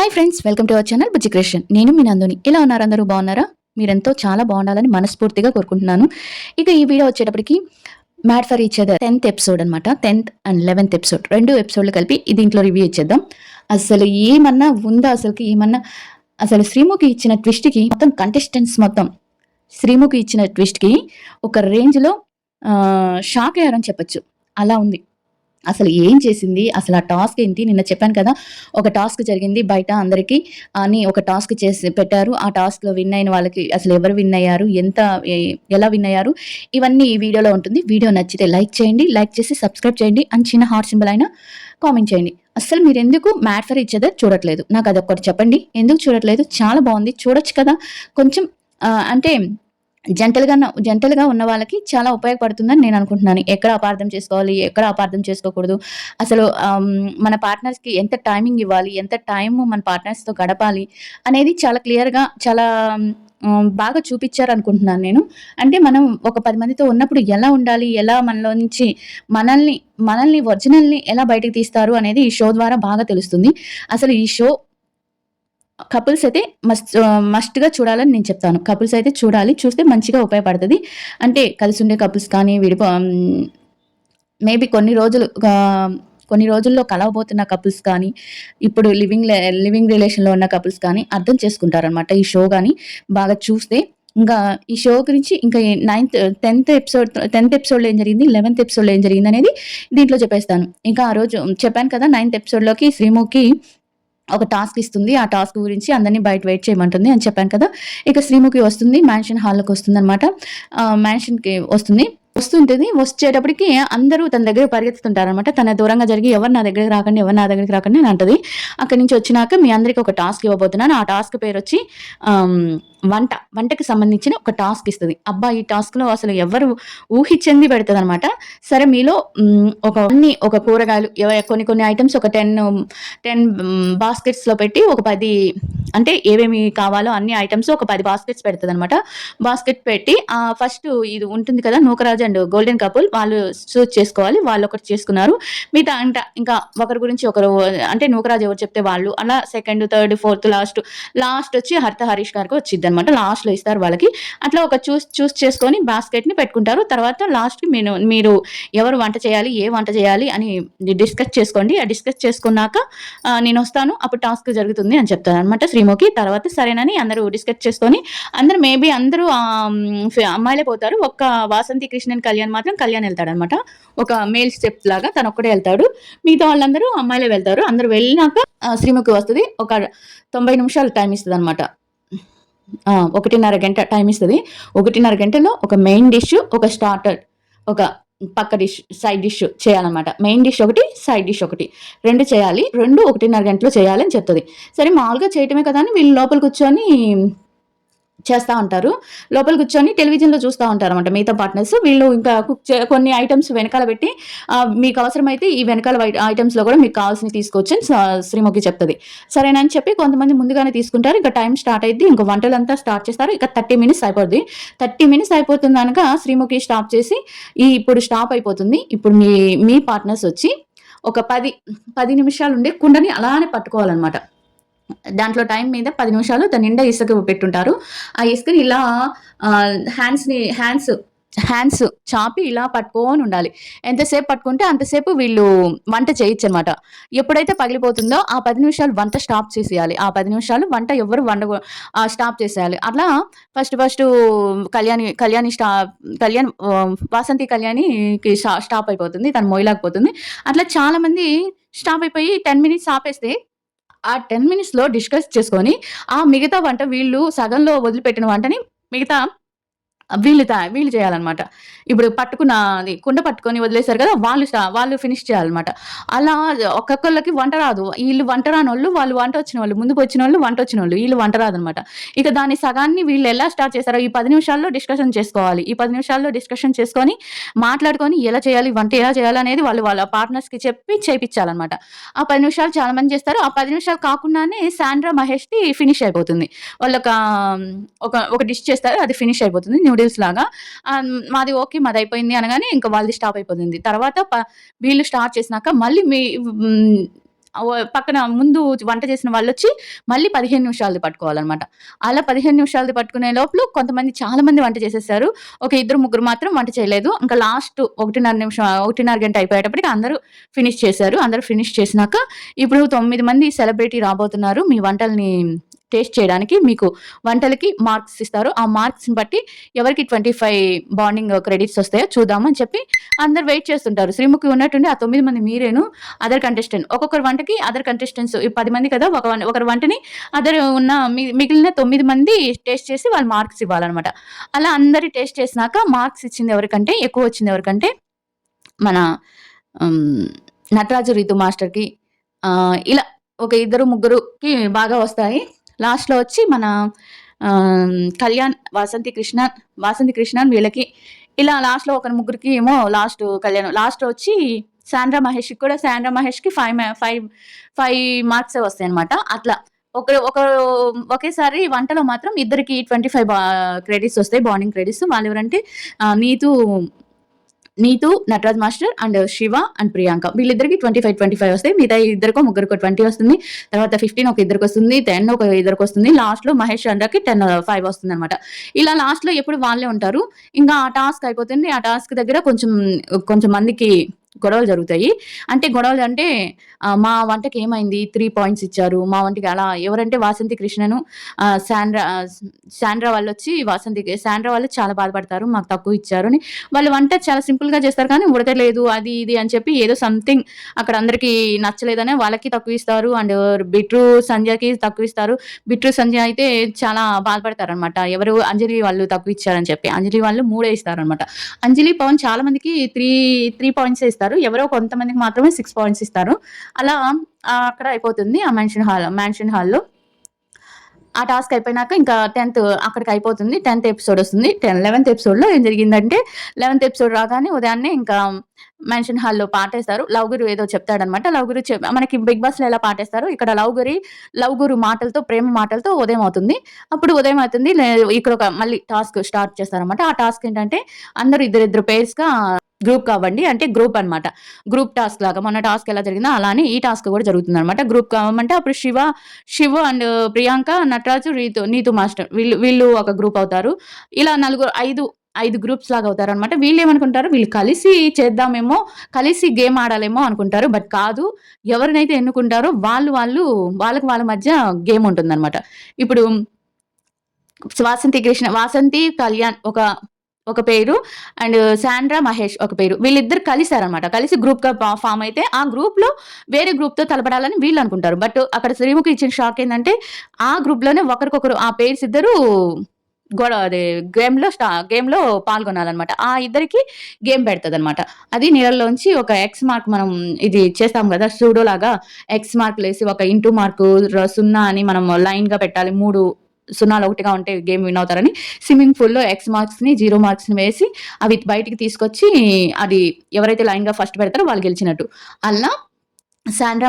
Hi friends, welcome to our channel Bujji creation. నేను మీ నందుని. ఎలా ఉన్నారు? అందరూ బాగున్నారా? మీరెంతో చాలా బాగుండాలని మనస్ఫూర్తిగా కోరుకుంటున్నాను. ఇక ఈ వీడియో వచ్చేటప్పటికి mad for each other 10th episode అనమాట. 10th అండ్ 11th ఎపిసోడ్ 2 ఎపిసోడ్లు కలిపి దీంట్లో రివ్యూ ఇచ్చేద్దాం. అసలు ఏమన్నా ఉందా? అసలు శ్రీముఖి ఇచ్చిన ట్విస్ట్కి మొత్తం కంటెస్టెంట్స్ మొత్తం శ్రీముఖి ఇచ్చిన ట్విస్ట్కి ఒక రేంజ్లో షాక్ అయ్యారని చెప్పొచ్చు. అలా ఉంది. అసలు ఏం చేసింది? అసలు ఆ టాస్క్ ఏంటి? నిన్న చెప్పాను కదా, ఒక టాస్క్ జరిగింది బయట అందరికీ అని ఒక టాస్క్ చేసి పెట్టారు. ఆ టాస్క్లో విన్ అయిన వాళ్ళకి అసలు ఎవరు విన్ అయ్యారు, ఎలా విన్ అయ్యారు, ఇవన్నీ ఈ వీడియోలో ఉంటుంది. వీడియో నచ్చితే లైక్ చేయండి, లైక్ చేసి సబ్స్క్రైబ్ చేయండి, అండ్ చిన్న హార్ట్ సింబల్ అయినా కామెంట్ చేయండి. అసలు మీరు ఎందుకు మ్యాడ్ ఫర్ ఈచ్ అదర్ చూడట్లేదు? నాకు అదొక్కటి చెప్పండి. ఎందుకు చూడట్లేదు? చాలా బాగుంది, చూడొచ్చు కదా. కొంచెం అంటే జంటలుగా ఉన్న వాళ్ళకి చాలా ఉపయోగపడుతుందని నేను అనుకుంటున్నాను. ఎక్కడ అపార్థం చేసుకోవాలి, ఎక్కడ అపార్థం చేసుకోకూడదు, అసలు మన పార్ట్నర్స్కి ఎంత టైమింగ్ ఇవ్వాలి, ఎంత టైం మన పార్ట్నర్స్తో గడపాలి అనేది చాలా క్లియర్గా, చాలా బాగా చూపించారు అనుకుంటున్నాను నేను. అంటే మనం ఒక 10 మందితో ఉన్నప్పుడు ఎలా ఉండాలి, ఎలా మనలో నుంచి మనల్ని ఒరిజినల్ని ఎలా బయటకు తీస్తారు అనేది ఈ షో ద్వారా బాగా తెలుస్తుంది. అసలు ఈ షో కపుల్స్ అయితే మస్ట్‌గా చూడాలని నేను చెప్తాను. కపుల్స్ అయితే చూడాలి. చూస్తే మంచిగా ఉపయోగపడతది. అంటే కలిసి ఉండే కపుల్స్ కానీ మేబీ కొన్ని రోజుల్లో కలవబోతున్న కపుల్స్ కానీ, ఇప్పుడు లివింగ్ రిలేషన్‌లో ఉన్న కపుల్స్ కానీ అర్థం చేసుకుంటారనమాట. ఈ షో గాని బాగా చూస్తే. ఇంకా ఈ షో గురించి ఇంకా 10th ఎపిసోడ్‌లో ఏం జరిగింది, 11th ఎపిసోడ్‌లో ఏం జరిగిందనేది దీంట్లో చెప్పేస్తాను. ఇంకా ఆ రోజు చెప్పాను కదా, 9th ఎపిసోడ్‌లోకి శ్రీముఖి ఒక టాస్క్ ఇస్తుంది. ఆ టాస్క్ గురించి అందరినీ బయట వెయిట్ చేయమంటుంది అని చెప్పాను కదా. ఇక శ్రీముఖి వస్తుంది, మ్యాన్షన్ హాల్లోకి వస్తుందనమాట. మ్యాన్షన్‌కి వస్తుంటది. వచ్చేటప్పటికి అందరూ తన దగ్గరికి పరిగెత్తుతుంటారనమాట. తన దూరంగా జరిగి ఎవరు నా దగ్గరికి రాకండి అని అంటది. అక్కడి నుంచి వచ్చినాక మీ అందరికి ఒక టాస్క్ ఇవ్వబోతున్నాను. ఆ టాస్క్ పేరు వచ్చి వంటకి సంబంధించిన ఒక టాస్క్ ఇస్తుంది. అబ్బా, ఈ టాస్క్లో అసలు ఎవరు ఊహించింది పెడుతుంది అనమాట. సరే, మీలో ఒక కూరగాయలు కొన్ని ఐటమ్స్ ఒక 10 బాస్కెట్స్లో పెట్టి ఒక 10 అంటే ఏమేమి కావాలో అన్ని ఐటమ్స్ ఒక 10 బాస్కెట్స్ పెడుతుంది అనమాట. బాస్కెట్ పెట్టి ఫస్ట్ ఇది ఉంటుంది కదా, నూకరాజు అండ్ గోల్డెన్ కపుల్ వాళ్ళు చూస్ చేసుకోవాలి. వాళ్ళు ఒకటి చేసుకున్నారు. మిగతా ఇంకా ఒకరి గురించి ఒకరు, అంటే నూకరాజు ఎవరు చెప్తే వాళ్ళు, అలా సెకండ్, థర్డ్, ఫోర్త్, లాస్ట్ వచ్చి హరీష్ గారికి వచ్చింది అనమాట. లాస్ట్లో ఇస్తారు వాళ్ళకి. అట్లా ఒక చూస్ చేసుకొని బాస్కెట్ని పెట్టుకుంటారు. తర్వాత లాస్ట్కి మీరు ఎవరు వంట చేయాలి, ఏ వంట చేయాలి అని డిస్కస్ చేసుకోండి. ఆ డిస్కస్ చేసుకున్నాక నేను వస్తాను, అప్పుడు టాస్క్ జరుగుతుంది అని చెప్తాను అనమాట శ్రీముఖి. తర్వాత సరేనని అందరూ డిస్కస్ చేసుకొని అందరూ అమ్మాయిలే పోతారు. ఒక్క వాసంతి, కృష్ణన్, కళ్యాణ్ వెళ్తాడు అనమాట. ఒక మేల్ స్టెప్ లాగా తను ఒక్కడే వెళ్తాడు. మిగతా వాళ్ళందరూ అమ్మాయిలే వెళ్తారు. అందరూ వెళ్ళినాక శ్రీముఖి వస్తుంది. ఒక 90 నిమిషాలు టైం ఇస్తుంది అనమాట. 1:30 గంట టైం ఇస్తుంది. 1:30 గంటలో ఒక మెయిన్ డిష్, ఒక స్టార్టర్, ఒక పక్క డిష్, సైడ్ డిష్ చేయాలన్నమాట. మెయిన్ డిష్ ఒకటి, సైడ్ డిష్ ఒకటి, 2 చేయాలి. 2 1:30 గంటలో చేయాలని చెప్తుంది. సరే, మామూలుగా చేయటమే కదా అని వీళ్ళు లోపల కూర్చొని చేస్తూ ఉంటారు. లోపల కూర్చొని టెలివిజన్లో చూస్తూ ఉంటారు అనమాట మిగతా పార్ట్నర్స్. వీళ్ళు ఇంకా కొన్ని ఐటమ్స్ వెనకాల పెట్టి మీకు అవసరమైతే ఈ వెనకాల ఐటమ్స్లో కూడా మీకు కావాల్సినవి తీసుకోవచ్చు అని శ్రీముఖి చెప్తుంది. సరేనని చెప్పి కొంతమంది ముందుగానే తీసుకుంటారు. ఇంకా టైం స్టార్ట్ అయింది. ఇంకా వంటలంతా స్టార్ట్ చేస్తారు. ఇక 30 మినిట్స్ అయిపోద్ది. 30 మినిట్స్ అయిపోతుంది కనుక శ్రీముఖి స్టాప్ చేసి ఇప్పుడు స్టాప్ అయిపోతుంది. ఇప్పుడు మీ పార్ట్నర్స్ వచ్చి ఒక 10 నిమిషాలు ఉండే కుండని అలానే పట్టుకోవాలన్నమాట. దాంట్లో టైం మీద 10 నిమిషాలు దాని నిండా ఇసుక పెట్టుంటారు. ఆ ఇసుకని ఇలా హ్యాండ్స్ చాపి ఇలా పట్టుకొని ఉండాలి. ఎంతసేపు పట్టుకుంటే అంతసేపు వీళ్ళు వంట చేయొచ్చు అనమాట. ఎప్పుడైతే పగిలిపోతుందో ఆ 10 నిమిషాలు వంట స్టాప్ చేసేయాలి. ఆ 10 నిమిషాలు వంట ఎవరు స్టాప్ చేసేయాలి. అట్లా ఫస్ట్ వాసంతి కళ్యాణికి స్టాప్ అయిపోతుంది. తను మొయ్యలేకపోతుంది. అట్లా చాలా మంది స్టాప్ అయిపోయి 10 మినిట్స్ ఆపేస్తే ఆ 10 మినిట్స్‌లో డిస్కస్ చేసుకొని మిగతా వంట వీళ్ళు సగంలో వదిలిపెట్టిన వంటని మిగతా వీళ్ళు చేయాలన్నమాట. ఇప్పుడు కుండ పట్టుకొని వదిలేసారు కదా, వాళ్ళు ఫినిష్ చేయాలన్నమాట. అలా ఒక్కొక్కళ్ళకి వంట రాదు. ఈళ్ళు వంట రానోళ్ళు, వాళ్ళు వంట వచ్చినోళ్ళు, ముందుకు వచ్చినోళ్ళు, వంట వచ్చినోళ్ళు, ఈళ్ళు వంట రాదనమాట. ఇక దాని సగాన్ని వీళ్ళు ఎలా స్టార్ట్ చేశారో ఈ 10 నిమిషాల్లో డిస్కషన్ చేసుకోవాలి. ఈ 10 నిమిషాల్లో డిస్కషన్ చేసుకొని మాట్లాడుకొని ఎలా చేయాలి, వంట ఎలా చేయాలనేది వాళ్ళ పార్ట్నర్స్‌కి చెప్పి చేపిచ్చాలన్నమాట. ఆ 10 నిమిషాలు చాలా మంది చేస్తారు. ఆ 10 నిమిషాలు కాకుండానే సాండ్రా మహేష్‌ది ఫినిష్ అయిపోతుంది. ఒక డిష్ చేస్తారు. అది ఫినిష్ అయిపోతుంది నూడిల్స్ లాగా. మాది అయిపోయింది అనగానే ఇంకా వాళ్ళది స్టాప్ అయిపోతుంది. తర్వాత వీళ్ళు స్టార్ట్ చేసినాక మళ్ళీ పక్కన ముందు వంట చేసిన వాళ్ళొచ్చి మళ్ళీ 15 నిమిషాలది పట్టుకోవాలనమాట. అలా 15 నిమిషాలది పట్టుకునే లోపల చాలా మంది వంట చేసేసారు. ఒక ఇద్దరు, ముగ్గురు మాత్రం వంట చేయలేదు. ఇంకా లాస్ట్ 1:30 గంట అయిపోయేటప్పటికి అందరూ ఫినిష్ చేశారు. అందరూ ఫినిష్ చేసినాక ఇప్పుడు 9 మంది సెలబ్రిటీ రాబోతున్నారు మీ వంటల్ని టేస్ట్ చేయడానికి. మీకు వంటలకి మార్క్స్ ఇస్తారు. ఆ మార్క్స్‌ని బట్టి ఎవరికి 25 బాండింగ్ క్రెడిట్స్ వస్తాయో చూద్దామని చెప్పి అందరూ వెయిట్ చేస్తుంటారు. శ్రీముఖి ఉన్నట్టుండి ఆ 9 మంది మీరేను అదర్ కంటెస్టెంట్ ఒక్కొక్కరి వంటకి అదర్ కంటెస్టెంట్స్ 10 మంది కదా! ఒకరి వంటని ఉన్న మిగిలిన 9 మంది టేస్ట్ చేసి వాళ్ళు మార్క్స్ ఇవ్వాలనమాట. అలా అందరి టేస్ట్ చేసినాక మార్క్స్ ఇచ్చింది ఎవరికంటే ఎక్కువ వచ్చింది ఎవరికంటే మన హ్మ్. నటరాజు రీతు మాస్టర్‌కి ఇలా ఒక ఇద్దరు, ముగ్గురుకి బాగా వస్తాయి. లాస్ట్‌లో వచ్చి మన కళ్యాణ్, వాసంతి కృష్ణన్ వీళ్ళకి ఇలా లాస్ట్‌లో ఒక ముగ్గురికి ఏమో కళ్యాణ్. లాస్ట్ వచ్చి శాండ్రా మహేష్‌కి 5 మార్క్సే వస్తాయన్నమాట. అట్లా ఒకరు ఒకేసారి వంటలో మాత్రం ఇద్దరికి 25 క్రెడిట్స్ వస్తాయి. Bonding credits. వాళ్ళెవరంటే Neetu, Nataraj master and Shiva and Priyanka వీళ్ళిద్దరికి 25 వస్తాయి. మిగతా ఇద్దరికో ముగ్గురికో 20 వస్తుంది. తర్వాత 15 ఒక ఇద్దరికి వస్తుంది. 10 ఒక ఇద్దరికి వస్తుంది. లాస్ట్‌లో మహేష్ చంద్రకి 5 వస్తుందనమాట. ఇలా లాస్ట్‌లో ఎప్పుడు వాళ్ళే ఉంటారు. ఇంకా ఆ టాస్క్ అయిపోతుంది. ఆ టాస్క్ దగ్గర కొంచెం మందికి గొడవలు జరుగుతాయి. గొడవలు అంటే మా వంటకి ఏమైంది 3 పాయింట్స్ ఇచ్చారు. మా వంటకి అలా ఎవరంటే వాసంతి కృష్ణను శాండ్రా వాళ్ళొచ్చి శాండ్రా వాళ్ళు చాలా బాధపడతారు. మాకు తక్కువ ఇచ్చారు అని. వాళ్ళు వంట చాలా సింపుల్‌గా చేస్తారు కానీ ఉడకలేదు అది ఇది అని చెప్పి ఏదో సంథింగ్ అక్కడ అందరికీ నచ్చలేదనే వాళ్ళకి తక్కువ ఇస్తారు. అండ్ సంధ్యకి తక్కువ ఇస్తారు. సంధ్య అయితే చాలా బాధపడతారనమాట. ఎవరు అంజలి వాళ్ళు తక్కువ ఇచ్చారని చెప్పి. అంజలి వాళ్ళు 3 ఇస్తారనమాట. అంజలి, పవన్ చాలా మందికి 3 పాయింట్సే ఇస్తారు. ఎవరో కొంతమందికి మాత్రమే 6 పాయింట్స్ ఇస్తారు. అలా అక్కడ అయిపోతుంది ఆ మ్యాన్షన్ హాల్‌లో. ఆ టాస్క్ అయిపోయినాక ఇంకా 10థ్ అక్కడికి అయిపోతుంది. 10థ్ ఎపిసోడ్ వస్తుంది. 11థ్ ఎపిసోడ్‌లో ఏం జరిగిందంటే 11థ్ ఎపిసోడ్ రాగానే ఉదయాన్నే ఇంకా మెన్షన్ హాల్‌లో పాటేస్తారు. లవ్ గురు ఏదో చెప్తాడనమాట. లవ్ గురు మనకి బిగ్ బాస్‌లో ఎలా పాటేస్తారో ఇక్కడ లవ్ గురు మాటలతో ప్రేమ మాటలతో ఉదయం అవుతుంది. అప్పుడు ఉదయం అవుతుంది. ఇక్కడ మళ్ళీ టాస్క్ స్టార్ట్ చేస్తారనమాట. ఆ టాస్క్ ఏంటంటే అందరూ ఇద్దరిద్దరు పెయిర్స్‌గా గ్రూప్ కావండి. గ్రూప్ అనమాట. గ్రూప్ టాస్క్ లాగా మొన్న టాస్క్ ఎలా జరిగిందో అలానే ఈ టాస్క్ కూడా జరుగుతుందనమాట. గ్రూప్ కావమంటే అప్పుడు శివ అండ్ ప్రియాంక, నటరాజు, నీతు మాస్టర్ వీళ్ళు ఒక గ్రూప్ అవుతారు. ఇలా 5 గ్రూప్స్ లాగా అవుతారనమాట. వీళ్ళేమనుకుంటారు వీళ్ళు కలిసి చేద్దామేమో, కలిసి గేమ్ ఆడాలేమో అనుకుంటారు. బట్ కాదు. ఎవరినైతే ఎన్నుకుంటారో వాళ్ళకి వాళ్ళ మధ్య గేమ్ ఉంటుందనమాట. ఇప్పుడు వాసంతి కళ్యాణ్ ఒక పేరు అండ్ శాండ్రా మహేష్ ఒక పేరు. వీళ్ళిద్దరు కలిసారనమాట. కలిసి గ్రూప్‌గా ఫార్మ్ అయితే ఆ గ్రూప్‌లో వేరే గ్రూప్‌తో తలపడాలని వీళ్ళు అనుకుంటారు. బట్ అక్కడ శ్రీముఖి ఇచ్చిన షాక్ ఏందంటే ఆ గ్రూప్‌లోనే ఒకరికొకరు ఆ పేర్స్ ఇద్దరు గేమ్‌లో పాల్గొనాలనమాట. ఆ ఇద్దరికి గేమ్ పెడతదనమాట. అది నీళ్ళల్లోంచి ఒక ఎక్స్ మార్క్ మనం ఇది చేస్తాం గదా! సూడో లాగా ఎక్స్ మార్కులేసి ఒక ఇంటూ మార్కు 0 అని మనం లైన్‌గా పెట్టాలి. 3 సున్నాలు ఒకటిగా ఉంటే గేమ్ విన్ అవుతారని స్విమ్మింగ్ పూల్‌లో ఎక్స్ మార్క్స్‌ని, 0 మార్క్స్‌ని వేసి అవి బయటికి తీసుకొచ్చి అది ఎవరైతే లైన్‌గా ఫస్ట్ పెడతారో వాళ్ళు గెలిచినట్టు. అలా శాండ్రా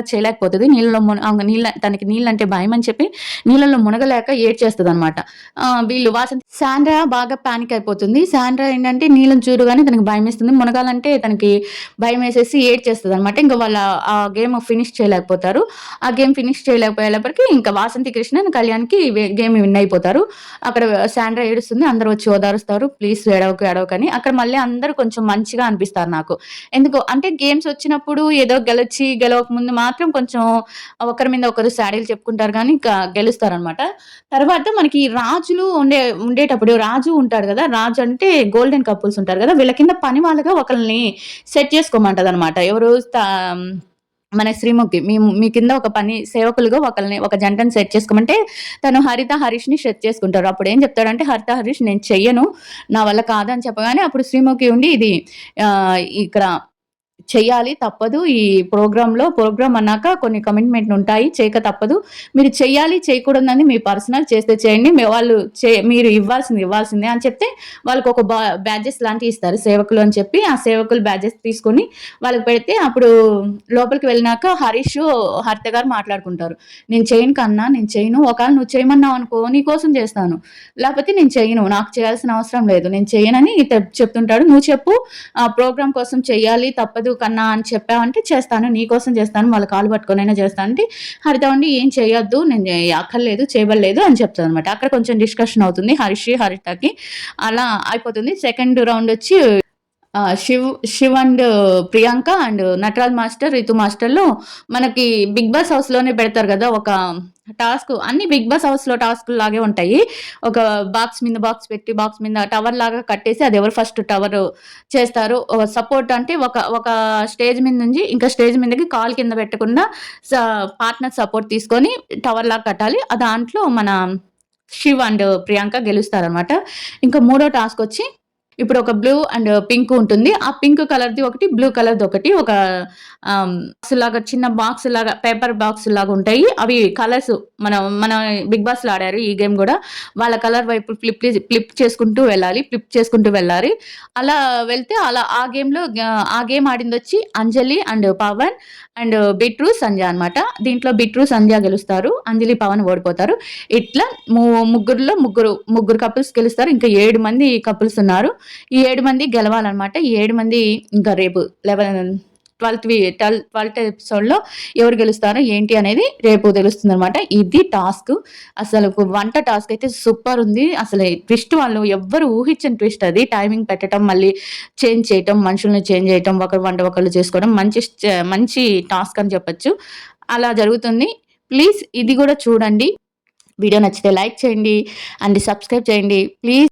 చేయలేకపోతది. తనకి నీళ్ళంటే భయమని చెప్పి నీళ్ళలో మునగలేక ఏడ్చేస్తదనమాట. శాండ్రా బాగా పానిక్ అయిపోతుంది. శాండ్రా ఏంటంటే నీళ్ళని చూడగానే తనకి భయమేస్తుంది. మునగాలంటే తనకి భయమేసేసి ఏడ్చేస్తదనమాట. ఇంక ఆ గేమ్ ఫినిష్ చేయలేకపోతారు. ఆ గేమ్ ఫినిష్ చేయలేకపోయేటప్పటికి ఇంకా వాసంతి కృష్ణన్, కళ్యాణ్‌కి గేమ్ విన్ అయిపోతారు. అక్కడ శాండ్రా ఏడుస్తుంది. అందరూ వచ్చి ఓదారుస్తారు. ప్లీజ్ ఏడవకని. అక్కడ మళ్ళీ అందరూ కొంచెం మంచిగా అనిపిస్తారు నాకు. ఎందుకో గేమ్స్ వచ్చినప్పుడు ఏదో గెలవక ముందు మాత్రం కొంచెం ఒకరి మీద ఒకరు సాడీలు చెప్పుకుంటారు గానీ, ఇంకా గెలుస్తారనమాట. తర్వాత మనకి రాజులు ఉండేటప్పుడు రాజు ఉంటాడు గదా! రాజు అంటే గోల్డెన్ కపుల్స్ ఉంటారు గదా! వీళ్ళ కింద పని వాళ్ళగా ఒకళ్ళని సెట్ చేసుకోమంటదనమాట. ఎవరు మన శ్రీముఖి. మీ కింద ఒక పని సేవకులుగా ఒక జంటని సెట్ చేసుకోమంటే తను హరిత, హరీష్‌ని సెట్ చేసుకుంటారు. అప్పుడేం చెప్తాడంటే హరిత, హరీష్ నేను చెయ్యను. నా వల్ల కాదని చెప్పగానే అప్పుడు శ్రీముఖి ఉండి ఇది ఇక్కడ చెయ్యాలి తప్పదు. ఈ ప్రోగ్రామ్ అన్నాక కొన్ని కమిట్మెంట్‌లుంటాయి. చేయక తప్పదు. మీరు చెయ్యాలి, చేయకూడదన్నది మీ పర్సనల్. చేస్తే చేయండి. మీరు ఇవ్వాల్సిందే అని చెప్తే వాళ్ళకొక బ్యాడ్జెస్ లాంటివి ఇస్తారు సేవకులు అని చెప్పి, ఆ సేవకులు బ్యాడ్జెస్ తీసుకొని వాళ్ళకి పెడితే అప్పుడు లోపలికి వెళ్ళినాక హరిత గారు మాట్లాడుకుంటారు. నేను చేయను కన్నా, నేను చేయను. ఒకవేళ నువ్వు చేయమన్నావనుకో నీ కోసం చేస్తాను. లేకపోతే నేను చెయ్యను. నాకు చేయాల్సిన అవసరం లేదు. నేను చెయ్యనని చెప్తుంటాడు. నువ్వు చెప్పు ప్రోగ్రామ్ కోసం చెయ్యాలి తప్పదు కన్నా అని చెప్పావంటే చేస్తాను. నీకోసం చేస్తాను. వాళ్ళ కాళ్ళు పట్టుకొనైనా చేస్తా అంటే, హరిత ఉండి ఏం చేయొద్దు. నేను అక్కర్లేదు, చేయబడలేదు అని చెప్తదనమాట. అక్కడ కొంచెం డిస్కషన్ అవుతుంది హరితకి. అలా అయిపోతుంది. సెకండ్ రౌండ్ వచ్చి Shiv and Priyanka and Nataraj master, Ritu మాస్టర్‌లో మనకి 'బిగ్ బాస్' హౌస్‌లోనే పెడతారు గదా! ఒక టాస్క్ అన్ని 'బిగ్ బాస్' హౌస్‌లో టాస్క్‌లాగే ఉంటాయి. ఒక బాక్స్ మీద బాక్స్ పెట్టి, బాక్స్ మీద టవర్‌లాగా కట్టేసి అది ఎవరు ఫస్ట్ టవర్ చేస్తారు. సపోర్ట్ అంటే ఒక స్టేజ్ మీద నుంచి ఇంకా స్టేజ్ మీదకి కాలు కింద పెట్టకుండా పార్ట్నర్ సపోర్ట్ తీసుకొని టవర్‌లాగా కట్టాలి. దాంట్లో మన శివ్ అండ్ ప్రియాంక గెలుస్తారనమాట. ఇంకా మూడో టాస్క్ వచ్చి ఇప్పుడు ఒక బ్లూ అండ్ పింక్ ఉంటుంది. ఆ పింక్ కలర్‌ది ఒకటి, బ్లూ కలర్‌ది ఒకటి ఒక బాక్స్‌లాగా చిన్న బాక్స్‌లాగా పేపర్ బాక్స్‌లాగా ఉంటాయి. అవి కలర్స్ మన బిగ్ బాస్‌లో ఆడారు ఈ గేమ్ గూడా. వాళ్ళ కలర్ వైపు ఫ్లిప్ చేసుకుంటూ వెళ్ళాలి. ఫ్లిప్ చేసుకుంటూ వెళ్ళాలి. అలా వెళ్తే ఆ గేమ్‌లో ఆ గేమ్ ఆడిందొచ్చి అంజలి అండ్ పవన్ అండ్ బిట్రు, సంధ్య అనమాట. దీంట్లో బిట్రు, సంధ్య గెలుస్తారు. అంజలి, పవన్ ఓడిపోతారు. ఇట్లా ముగ్గురిలో ముగ్గురు కపుల్స్ గెలుస్తారు. ఇంకా 7 మంది కపుల్స్ ఉన్నారు. ఈ 7 మంది గెలవాలన్నమాట. ఈ 7 మంది ఇంకా రేపు 12థ్ ఎపిసోడ్‌లో ఎవరు గెలుస్తారో ఏంటి అనేది రేపు తెలుస్తుందనమాట. ఇది టాస్క్. అసలు వంట టాస్క్ అయితే సూపర్ ఉంది. అసలు ట్విస్ట్ వాళ్ళు ఎవ్వరు ఊహించని ట్విస్ట్ అది. టైమింగ్ పెట్టటం, మళ్ళీ చేంజ్ చేయటం, మనుషుల్ని చేంజ్ చేయటం, ఒకరి వంట ఒకళ్ళు చేసుకోవడం మంచి టాస్క్ అని చెప్పొచ్చు. అలా జరుగుతుంది. ప్లీజ్ ఇది గూడా చూడండి. వీడియో నచ్చితే లైక్ చేయండి అండ్ సబ్స్క్రైబ్ చేయండి. ప్లీజ్